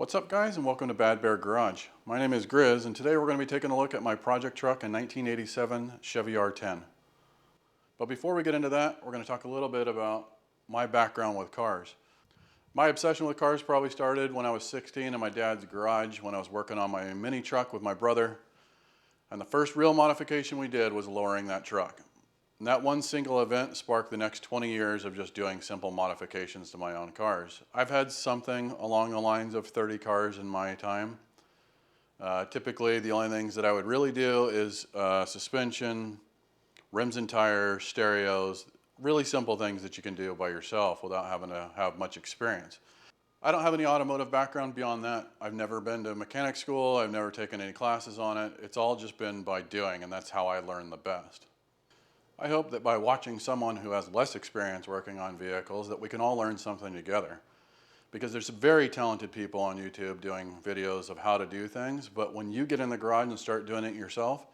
What's up guys, and welcome to Bad Bear Garage. My name is Griz, and today we're going to be taking a look at my project truck, a 1987 Chevy R10. But before we get into that, we're going to talk a little bit about my background with cars. My obsession with cars probably started when I was 16 in my dad's garage when I was working on my mini truck with my brother. And the first real modification we did was lowering that truck. And that one single event sparked the next 20 years of just doing simple modifications to my own cars. I've had something along the lines of 30 cars in my time. Typically, the only things that I would really do is suspension, rims and tires, stereos, really simple things that you can do by yourself without having to have much experience. I don't have any automotive background beyond that. I've never been to mechanic school. I've never taken any classes on it. It's all just been by doing, and that's how I learn the best. I hope that by watching someone who has less experience working on vehicles that we can all learn something together. Because there's very talented people on YouTube doing videos of how to do things, but when you get in the garage and start doing it yourself,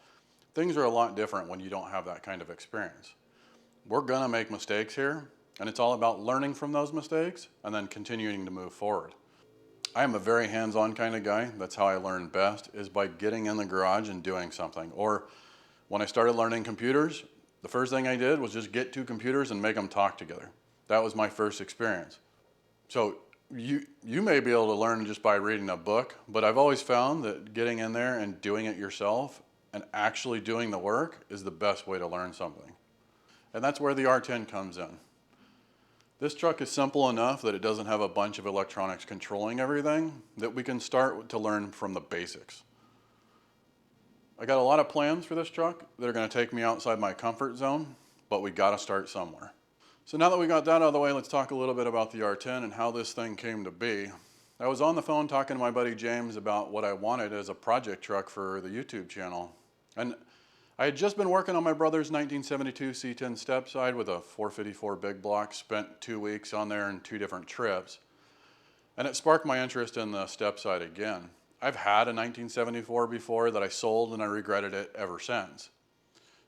things are a lot different when you don't have that kind of experience. We're gonna make mistakes here, and it's all about learning from those mistakes and then continuing to move forward. I am a very hands-on kind of guy. That's how I learn best, is by getting in the garage and doing something. Or when I started learning computers, the first thing I did was just get two computers and make them talk together. That was my first experience. So you may be able to learn just by reading a book, but I've always found that getting in there and doing it yourself and actually doing the work is the best way to learn something. And that's where the R10 comes in. This truck is simple enough that it doesn't have a bunch of electronics controlling everything, that we can start to learn from the basics. I got a lot of plans for this truck that are going to take me outside my comfort zone, but we got to start somewhere. So now that we got that out of the way, let's talk a little bit about the R10 and how this thing came to be. I was on the phone talking to my buddy James about what I wanted as a project truck for the YouTube channel. And I had just been working on my brother's 1972 C10 step side with a 454 big block, spent 2 weeks on there in 2 different trips. And it sparked my interest in the step side again. I've had a 1974 before that I sold, and I regretted it ever since.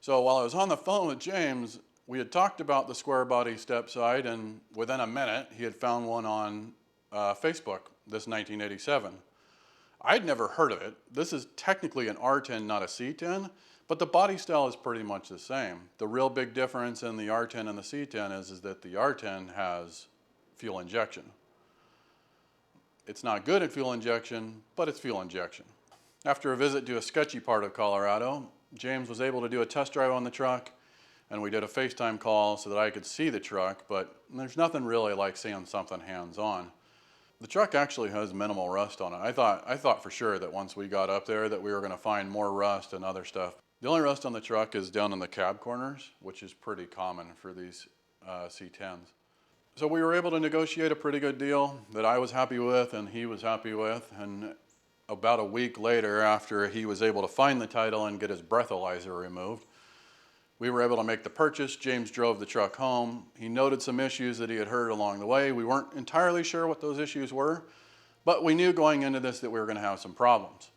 So while I was on the phone with James, we had talked about the square body step side, and within a minute he had found one on Facebook, this 1987. I'd never heard of it. This is technically an R10, not a C10, but the body style is pretty much the same. The real big difference in the R10 and the C10 is that the R10 has fuel injection. It's not good at fuel injection, but it's fuel injection. After a visit to a sketchy part of Colorado, James was able to do a test drive on the truck, and we did a FaceTime call so that I could see the truck, but there's nothing really like seeing something hands-on. The truck actually has minimal rust on it. I thought for sure that once we got up there that we were going to find more rust and other stuff. The only rust on the truck is down in the cab corners, which is pretty common for these C10s. So we were able to negotiate a pretty good deal that I was happy with and he was happy with. And about a week later, after he was able to find the title and get his breathalyzer removed, we were able to make the purchase. James drove the truck home. He noted some issues that he had heard along the way. We weren't entirely sure what those issues were, but we knew going into this that we were going to have some problems.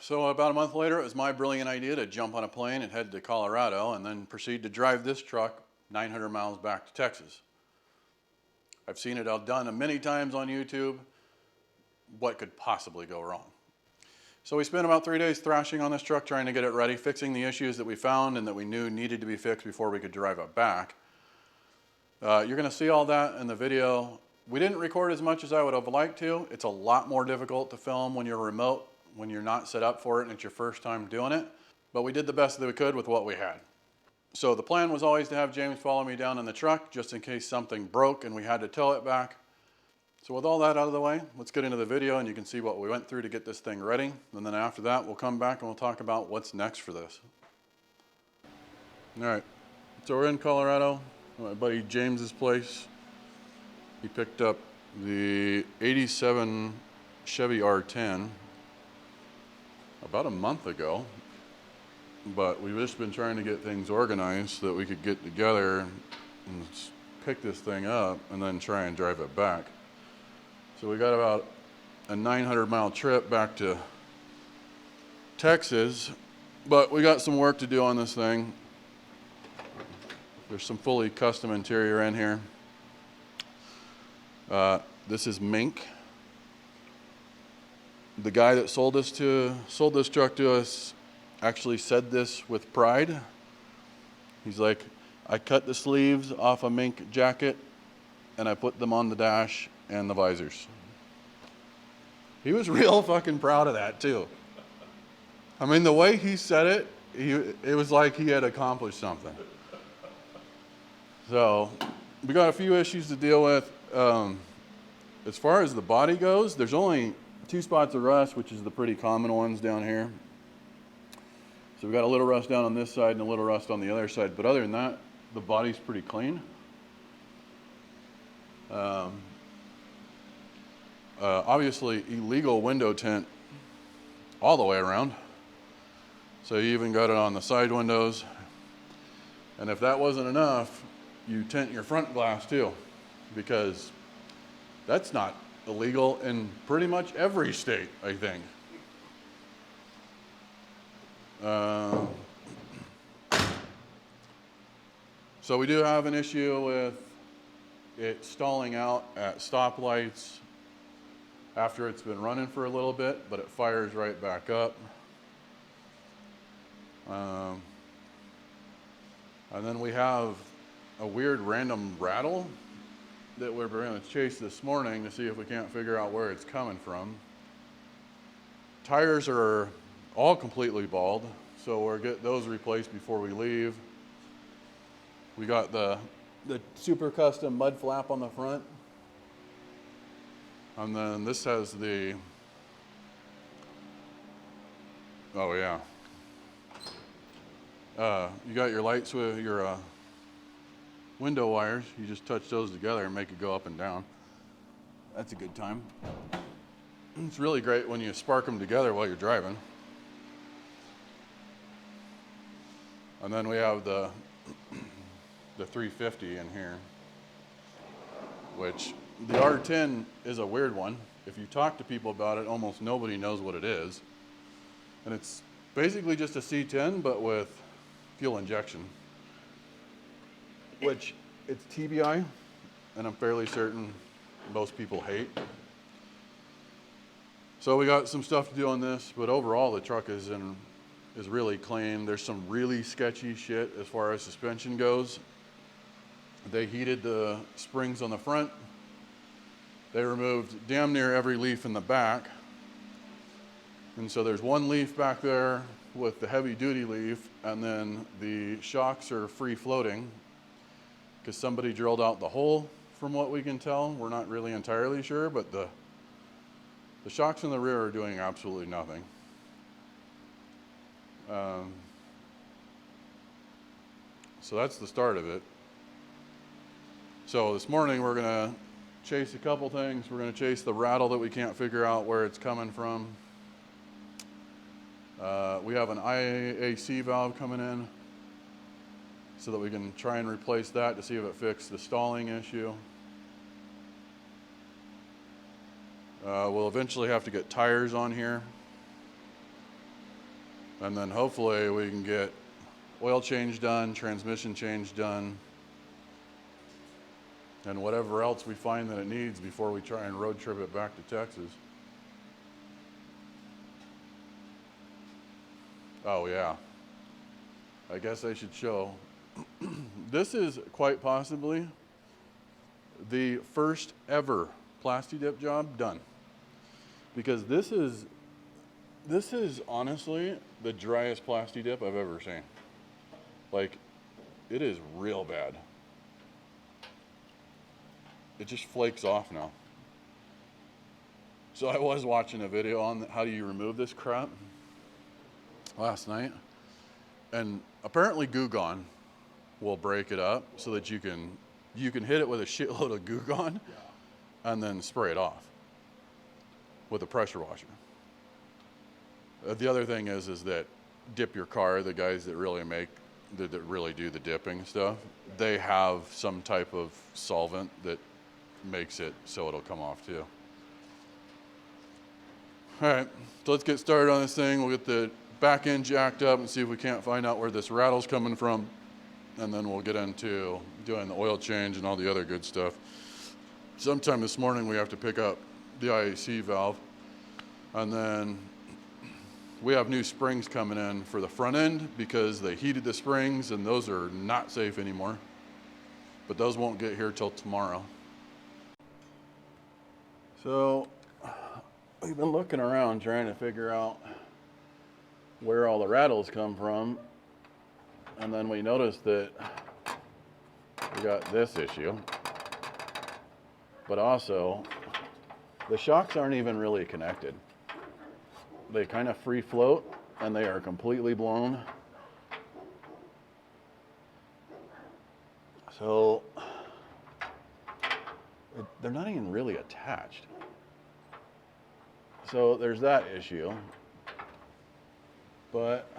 So about a month later, it was my brilliant idea to jump on a plane and head to Colorado and then proceed to drive this truck 900 miles back to Texas. I've seen it all done many times on YouTube. What could possibly go wrong? So we spent about 3 days thrashing on this truck, trying to get it ready, fixing the issues that we found and that we knew needed to be fixed before we could drive it back. You're going to see all that in the video. We didn't record as much as I would have liked to. It's a lot more difficult to film when you're remote, when you're not set up for it and it's your first time doing it. But we did the best that we could with what we had. So the plan was always to have James follow me down in the truck just in case something broke and we had to tow it back. So with all that out of the way, let's get into the video and you can see what we went through to get this thing ready. And then after that, we'll come back and we'll talk about what's next for this. All right, so we're in Colorado, my buddy James's place. He picked up the 87 Chevy R10 about a month ago. But we've just been trying to get things organized so that we could get together and pick this thing up and then try and drive it back. So we got about a 900-mile trip back to Texas, but we got some work to do on this thing. There's some fully custom interior in here. This is mink. The guy that sold this truck to us actually said this with pride. He's like, I cut the sleeves off a mink jacket and I put them on the dash and the visors. He was real fucking proud of that too. I mean, the way he said it, it was like he had accomplished something. So we got a few issues to deal with. As far as the body goes, there's only 2 spots of rust, which is the pretty common ones down here. So we've got a little rust down on this side and a little rust on the other side. But other than that, the body's pretty clean. Obviously, illegal window tint all the way around. So you even got it on the side windows. And if that wasn't enough, you tint your front glass too, because that's not illegal in pretty much every state, I think. So we do have an issue with it stalling out at stoplights after it's been running for a little bit, but it fires right back up. And then we have a weird random rattle that we're going to chase this morning to see if we can't figure out where it's coming from. Tires are all completely bald, so we'll get those replaced before we leave. We got the super custom mud flap on the front. And then this has the, oh yeah. You got your lights with your window wires. You just touch those together and make it go up and down. That's a good time. It's really great when you spark them together while you're driving. And then we have the 350 in here, which the R10 is a weird one. If you talk to people about it, almost nobody knows what it is. And it's basically just a C10, but with fuel injection, which it's TBI, and I'm fairly certain most people hate. So we got some stuff to do on this, but overall the truck is really clean. There's some really sketchy shit as far as suspension goes. They heated the springs on the front. They removed damn near every leaf in the back. And so there's one leaf back there with the heavy duty leaf, and then the shocks are free floating because somebody drilled out the hole from what we can tell. We're not really entirely sure, but the shocks in the rear are doing absolutely nothing. So that's the start of it. So this morning we're gonna chase a couple things. We're gonna chase the rattle that we can't figure out where it's coming from. We have an IAC valve coming in so that we can try and replace that to see if it fixed the stalling issue. We'll eventually have to get tires on here. And then hopefully we can get oil change done, transmission change done, and whatever else we find that it needs before we try and road trip it back to Texas. Oh yeah, I guess I should show. This is quite possibly the first ever plasti dip job done, because this is honestly the driest plasti dip I've ever seen. Like, it is real bad. It just flakes off now. So I was watching a video on how do you remove this crap last night, and apparently Goo Gone will break it up so that you can hit it with a shitload of Goo Gone and then spray it off with a pressure washer. The other thing is that Dip Your Car, the guys that really do the dipping stuff, they have some type of solvent that makes it so it'll come off too. All right, so let's get started on this thing. We'll get the back end jacked up and see if we can't find out where this rattle's coming from, and then we'll get into doing the oil change and all the other good stuff. Sometime this morning we have to pick up the IAC valve. And then we have new springs coming in for the front end because they heated the springs and those are not safe anymore. But those won't get here till tomorrow. So we've been looking around trying to figure out where all the rattles come from. And then we noticed that we got this issue. But also, the shocks aren't even really connected. They kind of free float and they are completely blown. So they're not even really attached. So there's that issue. But,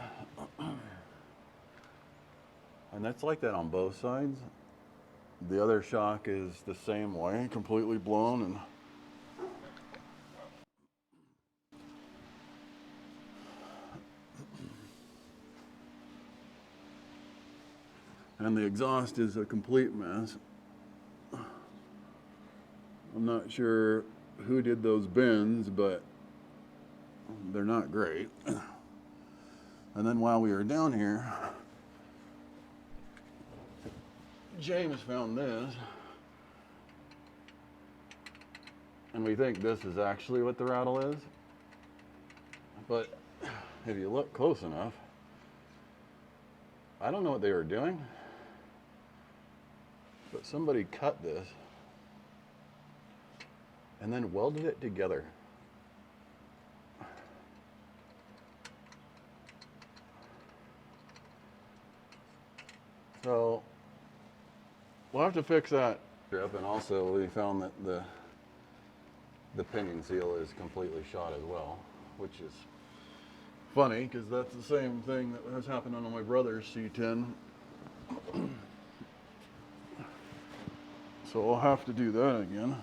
and that's like that on both sides. The other shock is the same way, completely blown. And the exhaust is a complete mess. I'm not sure who did those bends, but they're not great. And then while we were down here, James found this. And we think this is actually what the rattle is. But if you look close enough, I don't know what they were doing. But somebody cut this and then welded it together. So we'll have to fix that. And also we found that the pinion seal is completely shot as well, which is funny because that's the same thing that was happening on my brother's C10. So we'll have to do that again.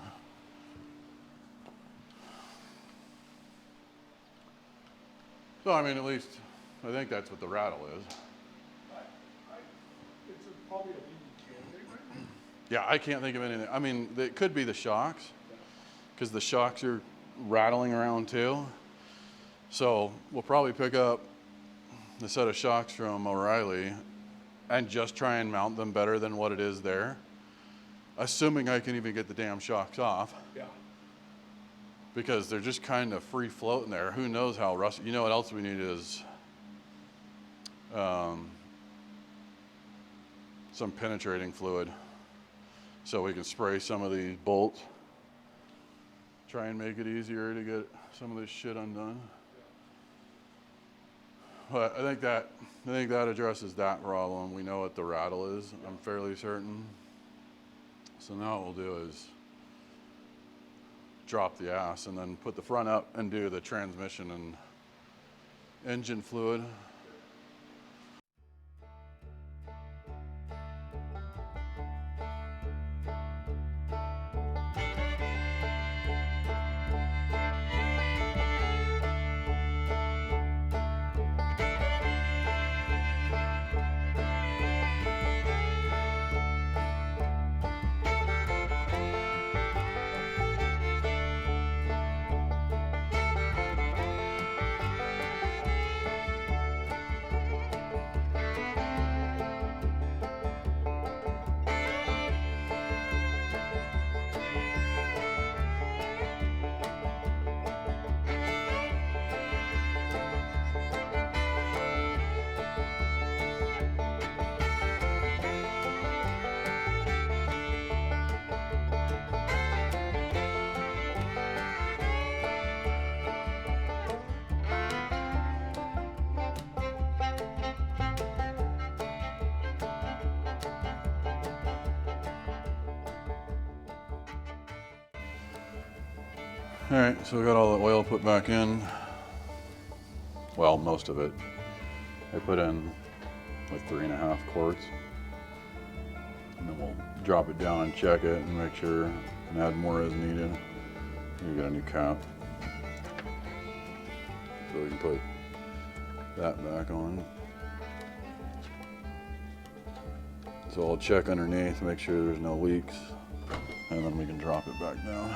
So I mean, at least I think that's what the rattle is. It's probably a leaky candidate right now. Yeah, I can't think of anything. I mean, it could be the shocks, because the shocks are rattling around too. So we'll probably pick up the set of shocks from O'Reilly and just try and mount them better than what it is there. Assuming I can even get the damn shocks off. Yeah. Because they're just kind of free floating there. Who knows how rusty. You know what else we need is some penetrating fluid. So we can spray some of these bolts. Try and make it easier to get some of this shit undone. But I think that addresses that problem. We know what the rattle is, I'm fairly certain. So now what we'll do is drop the ass and then put the front up and do the transmission and engine fluid. All right, so we got all the oil put back in. Well, most of it. I put in like 3.5 quarts. And then we'll drop it down and check it and make sure and add more as needed. We got a new cap. So we can put that back on. So I'll check underneath, make sure there's no leaks, and then we can drop it back down.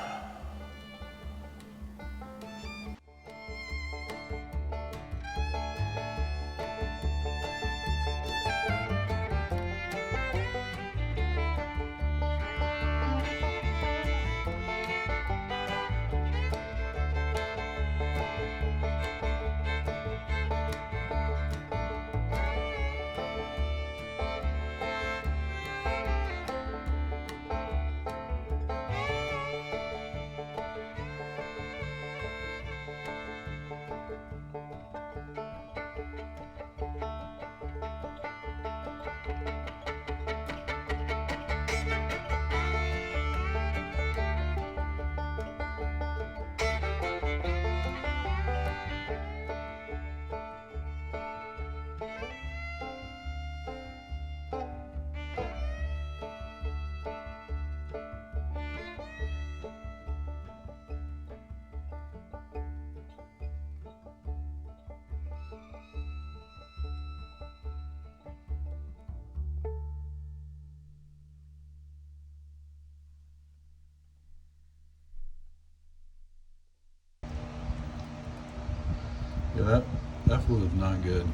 Yeah, that fluid's not good.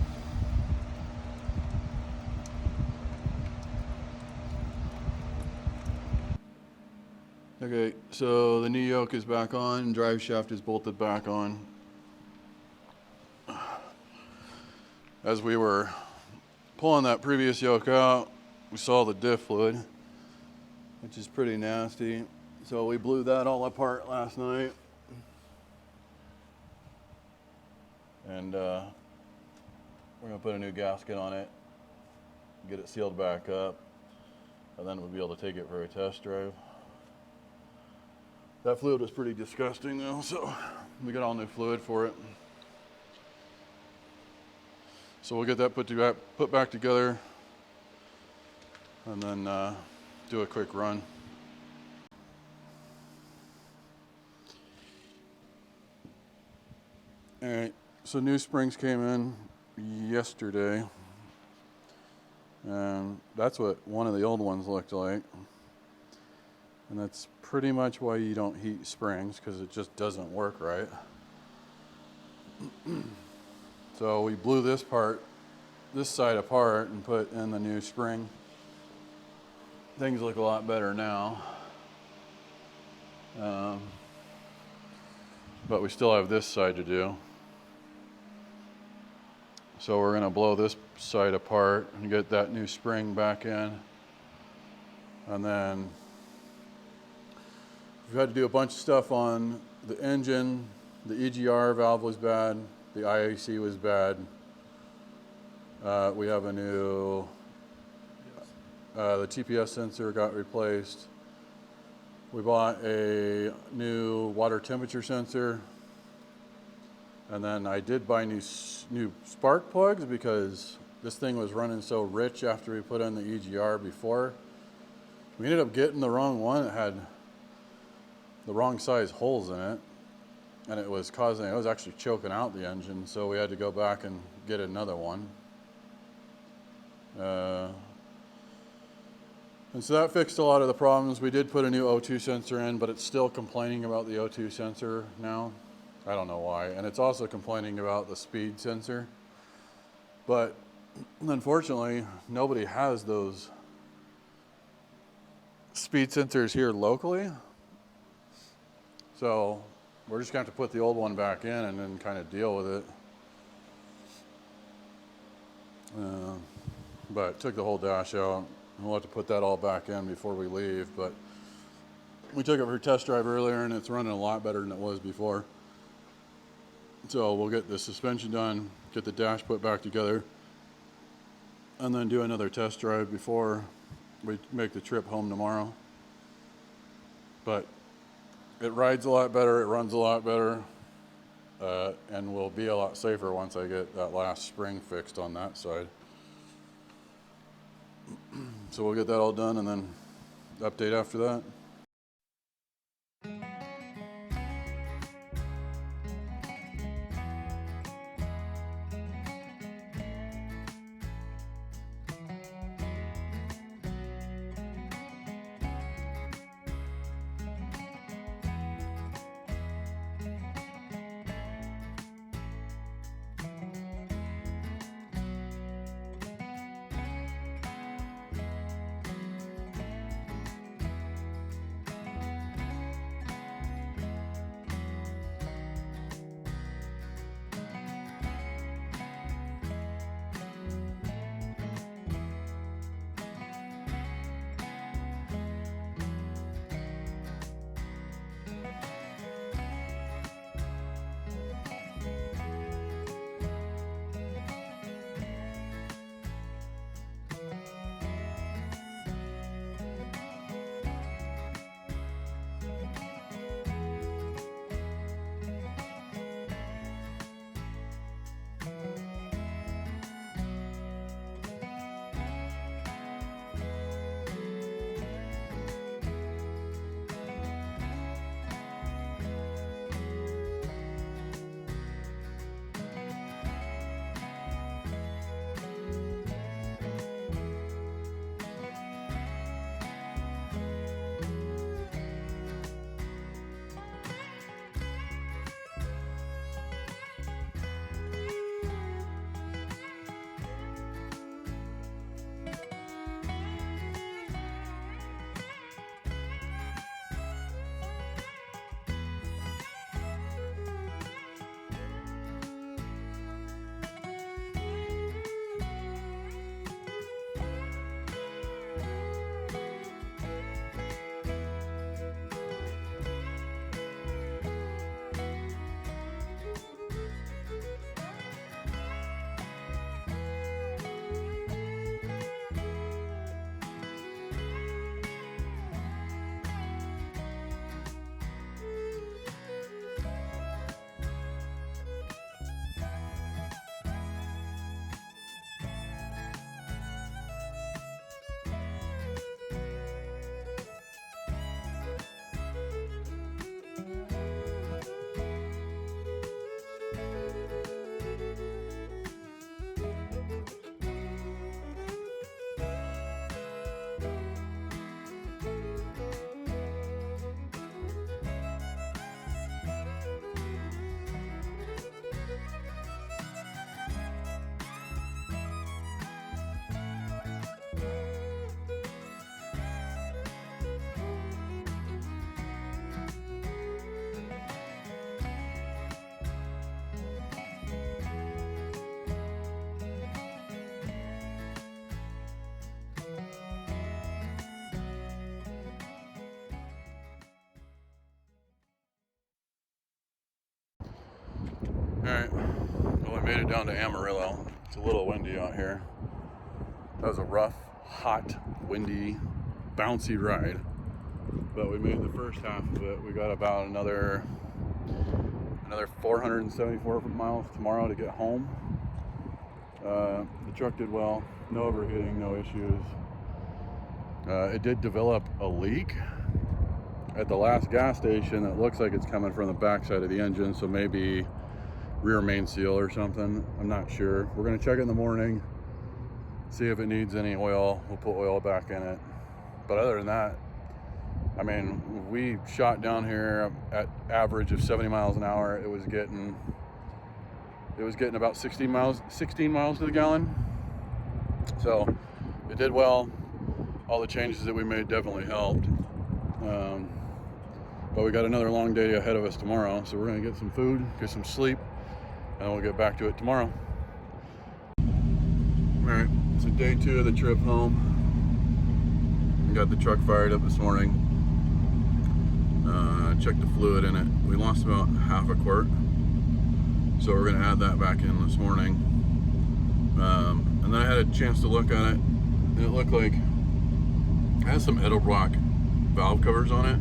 Okay, so the new yoke is back on, drive shaft is bolted back on. As we were pulling that previous yoke out, we saw the diff fluid, which is pretty nasty. So we blew that all apart last night. And we're gonna put a new gasket on it, get it sealed back up, and then we'll be able to take it for a test drive. That fluid was pretty disgusting though, so we got all new fluid for it. So we'll get that put back together and then do a quick run. All right, so new springs came in yesterday, and that's what one of the old ones looked like. And that's pretty much why you don't heat springs, because it just doesn't work right. So we blew this side apart and put in the new spring. Things look a lot better now. But we still have this side to do. So we're gonna blow this side apart and get that new spring back in. And then we've had to do a bunch of stuff on the engine. The EGR valve was bad. The IAC was bad. We have a new, the TPS sensor got replaced. We bought a new water temperature sensor. And then I did buy new spark plugs because this thing was running so rich after we put in the EGR before. We ended up getting the wrong one. It had the wrong size holes in it, and it was actually choking out the engine, so we had to go back and get another one. And so that fixed a lot of the problems. We did put a new O2 sensor in, but it's still complaining about the O2 sensor now. I don't know why. And it's also complaining about the speed sensor. But unfortunately, nobody has those speed sensors here locally. So we're just gonna have to put the old one back in and then kind of deal with it. But took the whole dash out. We'll have to put that all back in before we leave. But we took it for a test drive earlier and it's running a lot better than it was before. So we'll get the suspension done, get the dash put back together, and then do another test drive before we make the trip home tomorrow. But it rides a lot better, it runs a lot better, and will be a lot safer once I get that last spring fixed on that side. So we'll get that all done and then update after that. Alright, well, we made it down to Amarillo. It's a little windy out here. That was a rough, hot, windy, bouncy ride. But we made the first half of it. We got about another 474 miles tomorrow to get home. The truck did well, no overheating, no issues. It did develop a leak at the last gas station. It looks like it's coming from the backside of the engine, so maybe rear main seal or something. I'm not sure. We're gonna check it in the morning, see if it needs any oil. We'll put oil back in it. But other than that, I mean, we shot down here at average of 70 miles an hour. It was getting about 16 miles to the gallon. So it did well. All the changes that we made definitely helped. But we got another long day ahead of us tomorrow, so we're gonna get some food, get some sleep, and we'll get back to it tomorrow. All right, so day 2 of the trip home. We got the truck fired up this morning. Checked the fluid in it. We lost about half a quart, so we're gonna add that back in this morning. And then I had a chance to look at it, and it looked like it has some Edelbrock valve covers on it.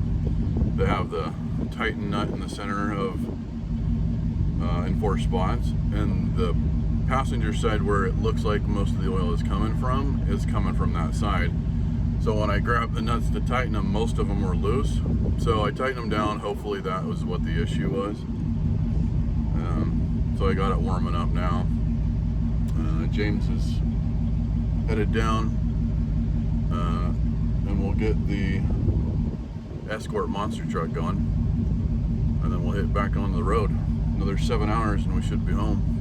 They have the Titan nut in the center of in 4 spots, and the passenger side where it looks like most of the oil is coming from that side. So when I grabbed the nuts to tighten them, most of them were loose. So I tightened them down. Hopefully that was what the issue was. So I got it warming up now. James is headed down, and we'll get the Escort monster truck going, and then we'll hit back on the road. Another 7 hours and we should be home.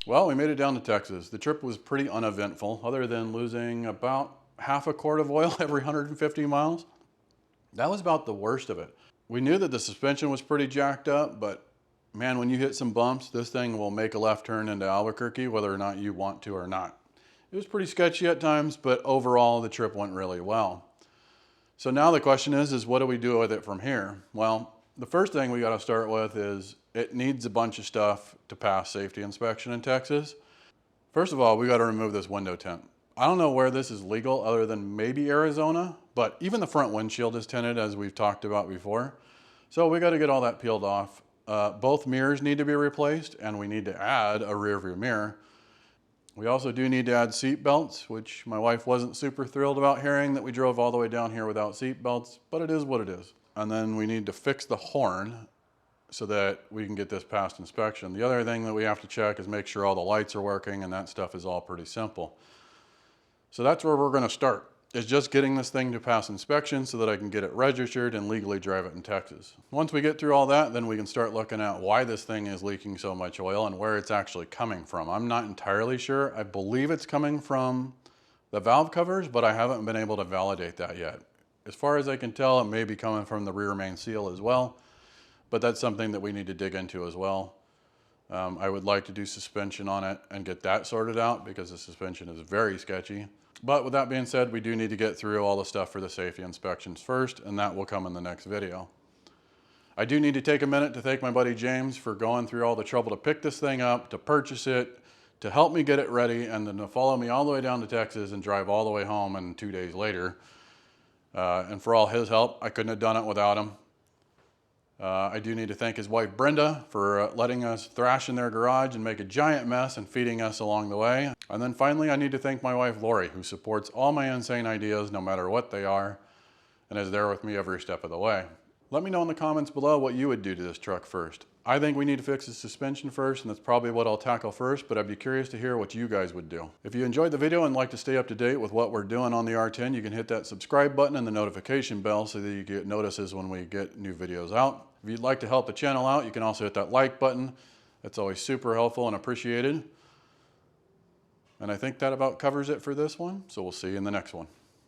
Well, we made it down to Texas. The trip was pretty uneventful, other than losing about half a quart of oil every 150 miles. That was about the worst of it. We knew that the suspension was pretty jacked up, but man, when you hit some bumps, this thing will make a left turn into Albuquerque, whether or not you want to or not. It was pretty sketchy at times, but overall the trip went really well. So now the question is what do we do with it from here? Well, the first thing we got to start with is it needs a bunch of stuff to pass safety inspection in Texas. First of all, we got to remove this window tint. I don't know where this is legal other than maybe Arizona, but even the front windshield is tinted, as we've talked about before. So we got to get all that peeled off. Both mirrors need to be replaced, and we need to add a rear view mirror. We also do need to add seat belts, which my wife wasn't super thrilled about hearing that we drove all the way down here without seat belts, but it is what it is. And then we need to fix the horn so that we can get this past inspection. The other thing that we have to check is make sure all the lights are working, and that stuff is all pretty simple. So that's where we're going to start, is just getting this thing to pass inspection so that I can get it registered and legally drive it in Texas. Once we get through all that, then we can start looking at why this thing is leaking so much oil and where it's actually coming from. I'm not entirely sure. I believe it's coming from the valve covers, but I haven't been able to validate that yet. As far as I can tell, it may be coming from the rear main seal as well, but that's something that we need to dig into as well. I would like to do suspension on it and get that sorted out because the suspension is very sketchy. But with that being said, we do need to get through all the stuff for the safety inspections first, and that will come in the next video. I do need to take a minute to thank my buddy James for going through all the trouble to pick this thing up, to purchase it, to help me get it ready, and then to follow me all the way down to Texas and drive all the way home and 2 days later. And for all his help, I couldn't have done it without him. I do need to thank his wife Brenda for letting us thrash in their garage and make a giant mess and feeding us along the way. And then finally, I need to thank my wife Lori, who supports all my insane ideas no matter what they are and is there with me every step of the way. Let me know in the comments below what you would do to this truck first. I think we need to fix the suspension first, and that's probably what I'll tackle first, but I'd be curious to hear what you guys would do. If you enjoyed the video and like to stay up to date with what we're doing on the R10, you can hit that subscribe button and the notification bell so that you get notices when we get new videos out. If you'd like to help the channel out, you can also hit that like button. That's always super helpful and appreciated. And I think that about covers it for this one, so we'll see you in the next one.